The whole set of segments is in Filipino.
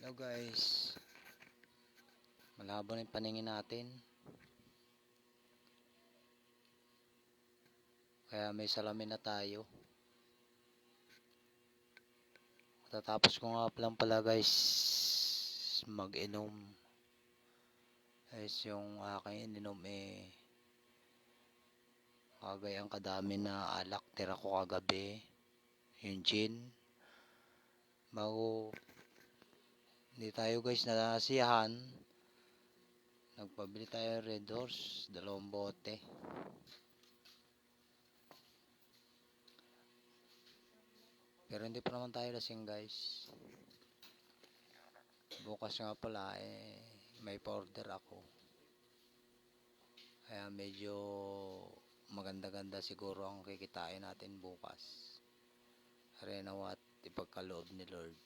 Hello guys, malabo na yung paningin natin, kaya may salamin na tayo. Matatapos ko nga lang pala guys mag-inom. Guys, yung aking ininom kagayang kadami na alak tira ko kagabi, yung gin. Bago hindi tayo guys nasiyahan, nagpabili tayo Red Horse, 2 bote. Pero hindi pa naman tayo lasing guys. Bukas nga pala may order ako. Kaya medyo maganda-ganda siguro ang kikitain natin bukas. Renawat ipagkaloob ni Lord.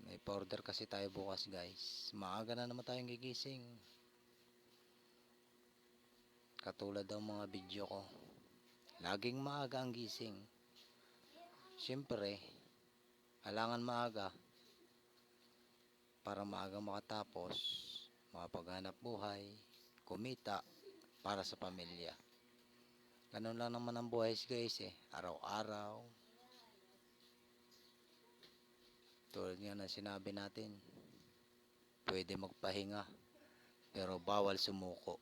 May order kasi tayo bukas guys. Maaga na naman tayong gigising. Katulad ng mga video ko. Laging maaga ang gising. Siyempre, kailangan maaga para maaga makatapos, makapaghanap buhay, kumita para sa pamilya. Ganun lang naman ang buhay guys araw-araw. Tulad nga na sinabi natin, pwede magpahinga pero bawal sumuko.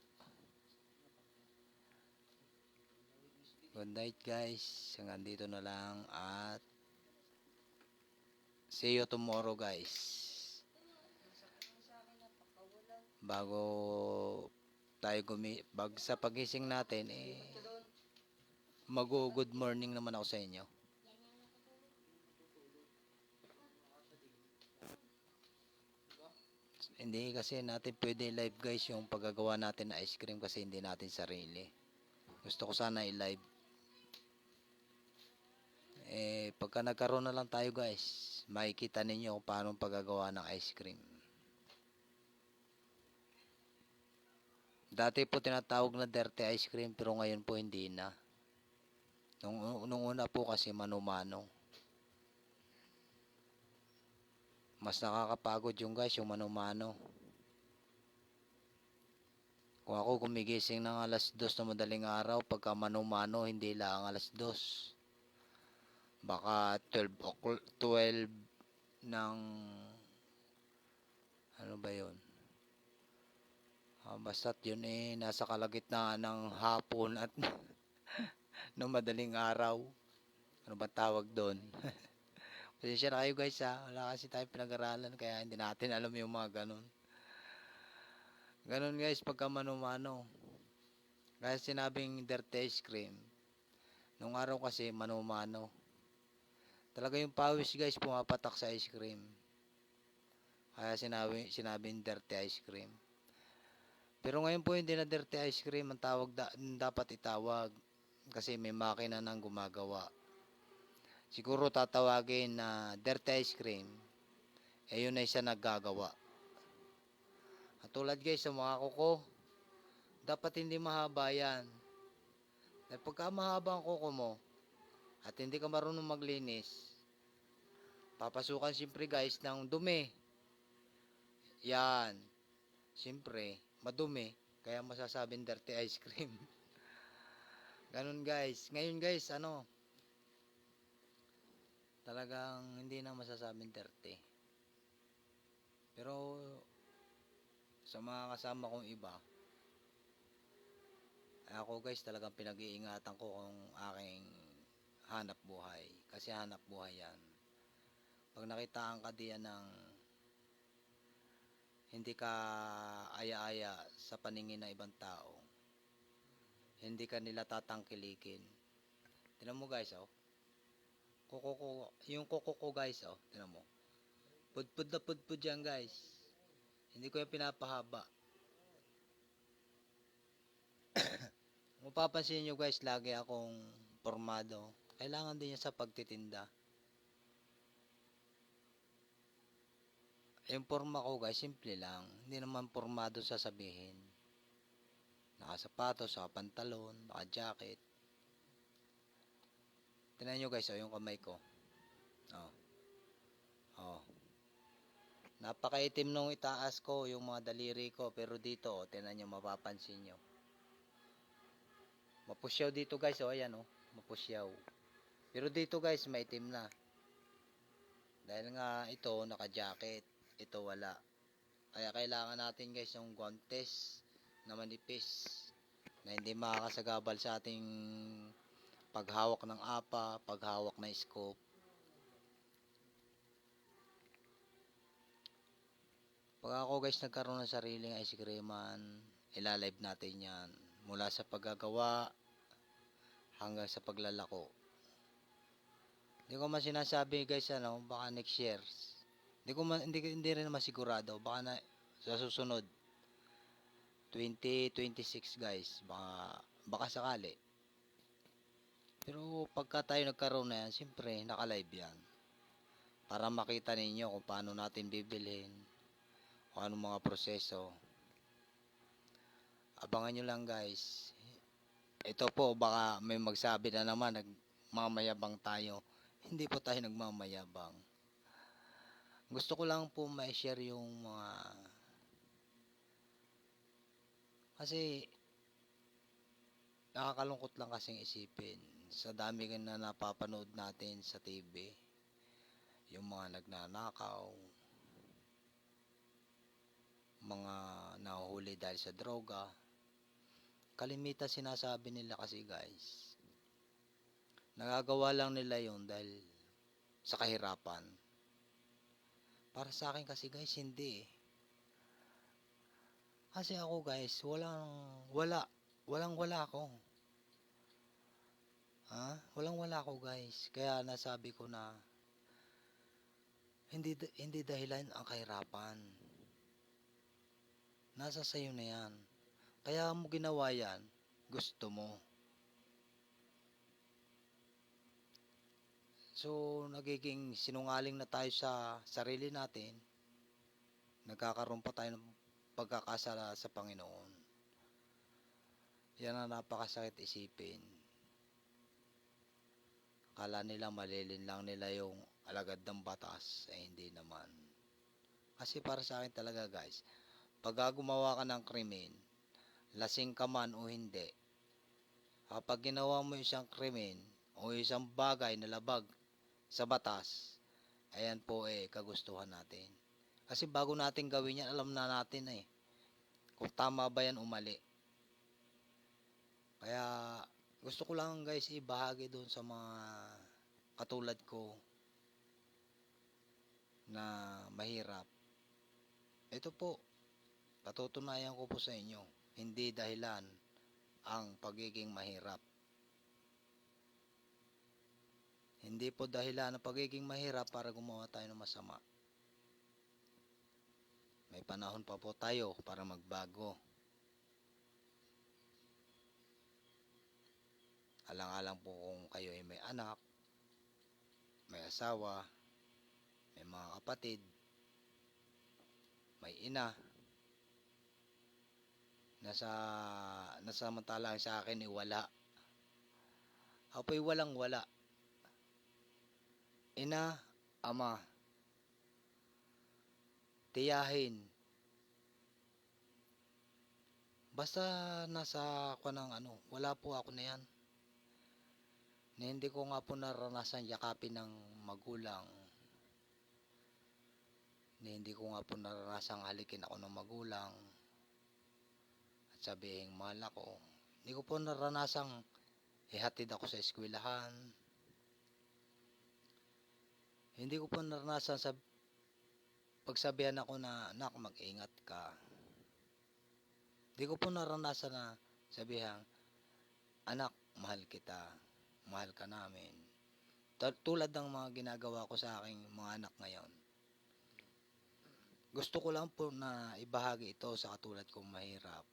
Good night guys, hanggang dito na lang at see you tomorrow guys. Bago tayo sa pagising natin mag-good morning naman ako sa inyo. Hindi kasi natin pwede live guys yung paggagawa natin na ice cream kasi hindi natin sarili. Gusto ko sana i-live. Pagka nagkaroon na lang tayo guys, makikita ninyo kung paano paggagawa ng ice cream. Dati po tinatawag na dirty ice cream pero ngayon po hindi na. Nung una po kasi mano-mano. Mas nakakapagod yung guys yung mano-mano. Kung ako gumigising ng alas 2 na madaling araw, pagka mano-mano hindi lang alas 2. Baka 12 ng ano ba yun? Basta't yun nasa kalagitnaan ng hapon at ng madaling araw. Ano ba tawag doon? Pasensya na kayo guys wala kasi tayo pinag-aralan kaya hindi natin alam yung mga ganun. Ganun guys pagka mano-mano. Kaya sinabing dirty ice cream. Nung araw kasi mano-mano. Talaga yung pawis guys pumapatak sa ice cream. Kaya sinabing dirty ice cream. Pero ngayon po hindi na dirty ice cream ang tawag dapat itawag. Kasi may makina nang gumagawa. Siguro tatawagin na dirty ice cream. Yun na isa naggagawa. At tulad guys sa mga kuko, dapat hindi mahaba yan. Dahil pagka mahaba ang kuko mo, at hindi ka marunong maglinis, papasukan siyempre guys ng dumi. Yan. Siyempre, madumi. Kaya masasabing dirty ice cream. Ganun guys. Ngayon guys, talagang hindi na masasabing dirty. Pero, sa mga kasama kong iba, ako guys talagang pinag-iingatan ko kung aking hanap buhay. Kasi hanap buhay yan. Pag nakitaan ka diyan ng hindi ka aya-aya sa paningin ng ibang tao, hindi ka nila tatangkilikin. Tingnan mo guys yung kuko ko guys tingnan mo. Pudpud na pudpud yan guys. Hindi ko yan pinapahaba. Mapapansin nyo guys, lagi akong pormado. Kailangan din yan sa pagtitinda. Yung forma ko guys, simple lang. Hindi naman pormado sasabihin. Nakasapatos, nakapantalon, naka-jacket. Tingnan nyo guys, yung kamay ko. Oh, napakaitim nung itaas ko, yung mga daliri ko. Pero dito, oh, tingnan nyo, mapapansin nyo. Mapusyaw dito guys, oh, ayan oh. Mapusyaw. Pero dito guys, maitim na. Dahil nga ito, naka-jacket. Ito wala. Kaya kailangan natin guys yung guantes na manipis. Na hindi makakasagabal sa ating paghawak ng apa, paghawak ng scope. Pag ako guys nagkaroon ng sariling ice creaman, ilalive natin yan. Mula sa paggagawa hanggang sa paglalako. Hindi ko man sinasabi guys ano, baka next year. Hindi rin naman sigurado. Baka na sa susunod 2026 guys, baka sakali. Pero pagka tayo nagkaroon na yan, siyempre naka-live yan. Para makita ninyo kung paano natin bibilhin, kung anong mga proseso. Abangan nyo lang guys. Ito po, baka may magsabi na naman, nagmamayabang tayo. Hindi po tayo nagmamayabang. Gusto ko lang po ma-share yung mga... Kasi, nakakalungkot lang kasing isipin. Sa dami na napapanood natin sa TV. Yung mga nagnanakaw. Mga nahuhuli dahil sa droga. Kalimitan sinasabi nila kasi guys. Nagagawa lang nila yon dahil sa kahirapan. Para sa akin kasi guys, hindi eh. Kasi ako guys, walang-wala ako. Walang-wala ako guys. Kaya nasabi ko na hindi dahilan ang kahirapan. Nasa sayo na yan. Kaya mo ginawa yan, gusto mo. So, nagiging sinungaling na tayo sa sarili natin. Nagkakaroon pa tayo ng pagkakasala sa Panginoon. Yan ang napakasakit isipin. Akala nila malilin lang nila yung alagad ng batas, hindi naman. Kasi para sa akin talaga guys, pag gumawa ka ng krimen, lasing ka man o hindi, kapag ginawa mo isang krimen o isang bagay na labag sa batas, ayan po kagustuhan natin. Kasi bago natin gawin yan, alam na natin kung tama ba yan o mali. Kaya gusto ko lang guys ibahagi doon sa mga katulad ko na mahirap. Ito po, patutunayan ko po sa inyo, hindi dahilan ang pagiging mahirap. Hindi po dahilan ang pagiging mahirap para gumawa tayo ng masama. May panahon pa po tayo para magbago. Alang-alang po kung kayo ay may anak, may asawa, may mga kapatid, may ina, nasamantalang sa akin wala. Apo'y walang-wala. Ina, ama, tiyahin. Basta nasa ako ng wala po ako na yan. Na hindi ko nga po naranasan yakapin ng magulang. Na hindi ko nga po naranasan halikin ako ng magulang. At sabihin mahal ako. Hindi ko po naranasang ihatid ako sa eskwelahan. Hindi ko po naranasan sa pagsabihan ako na anak mag-ingat ka. Hindi ko po naranasan na sabihan anak mahal kita, mahal ka namin. Tulad ng mga ginagawa ko sa aking mga anak ngayon. Gusto ko lang po na ibahagi ito sa katulad kong mahirap.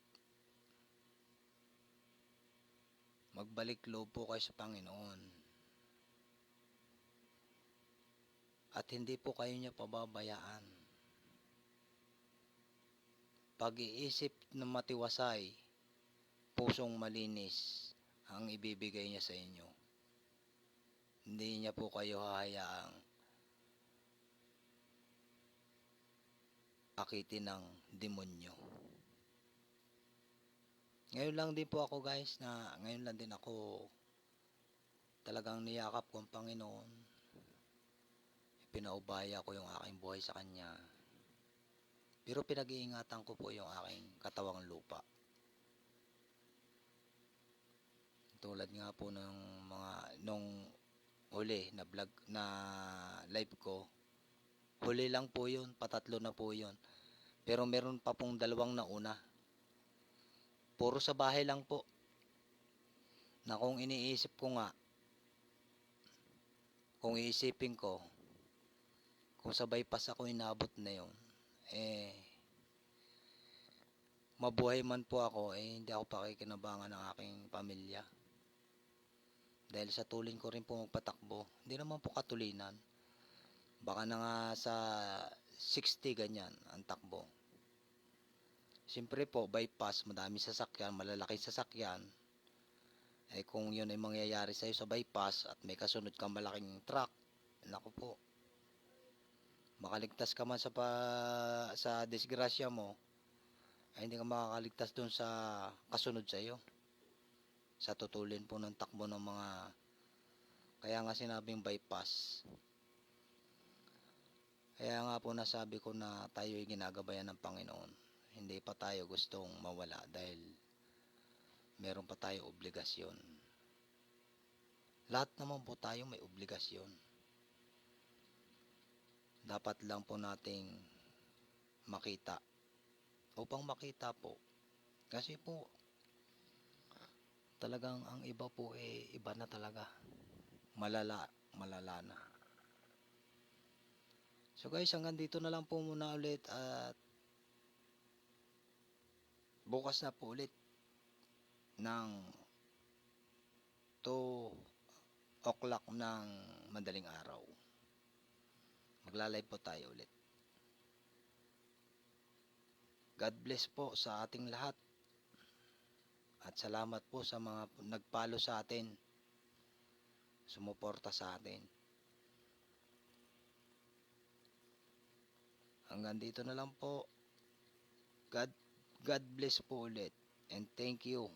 Magbalik loob po kayo sa Panginoon. At hindi po kayo niya pababayaan. Pag-iisip na matiwasay, pusong malinis ang ibibigay niya sa inyo. Hindi niya po kayo hahayaang akitin ng demonyo. Ngayon lang din po ako guys, ngayon lang din ako talagang niyakap ko ang Panginoon. Pinaubaya ko yung aking buhay sa Kanya. Pero pinag-iingatan ko po yung aking katawang lupa. Tulad nga po nung huli na vlog na live ko. Huli lang po yun, patatlo na po yun. Pero meron pa pong dalawang nauna. Puro sa bahay lang po. Na kung iniisip ko nga, kung iisipin ko, kung sa bypass ako inabot na yun, mabuhay man po ako, hindi ako pakikinabangan ng aking pamilya. Dahil sa tulin ko rin po magpatakbo, hindi naman po katulinan. Baka na nga sa 60 ganyan ang takbo. Siyempre po, bypass, madami sasakyan, malalaking sasakyan. Kung yun ay mangyayari sa'yo sa bypass at may kasunod kang malaking truck, naku po. Makaligtas ka man sa disgrasya mo, hindi ka makakaligtas dun sa kasunod sa iyo. Sa tutulin po ng takbo ng mga, kaya nga sinabing bypass. Kaya nga po nasabi ko na tayo ay ginagabayan ng Panginoon. Hindi pa tayo gustong mawala dahil meron pa tayo obligasyon. Lahat naman po tayo may obligasyon. Dapat lang po nating makita. Upang makita po. Kasi po, talagang ang iba po iba na talaga. Malala na. So guys, hanggang dito na lang po muna ulit at bukas na po ulit ng 2 o'clock ng madaling araw. Magla-live po tayo ulit. God bless po sa ating lahat. At salamat po sa mga nagpalo sa atin. Sumuporta sa atin. Hanggang dito na lang po. God bless po ulit. And thank you.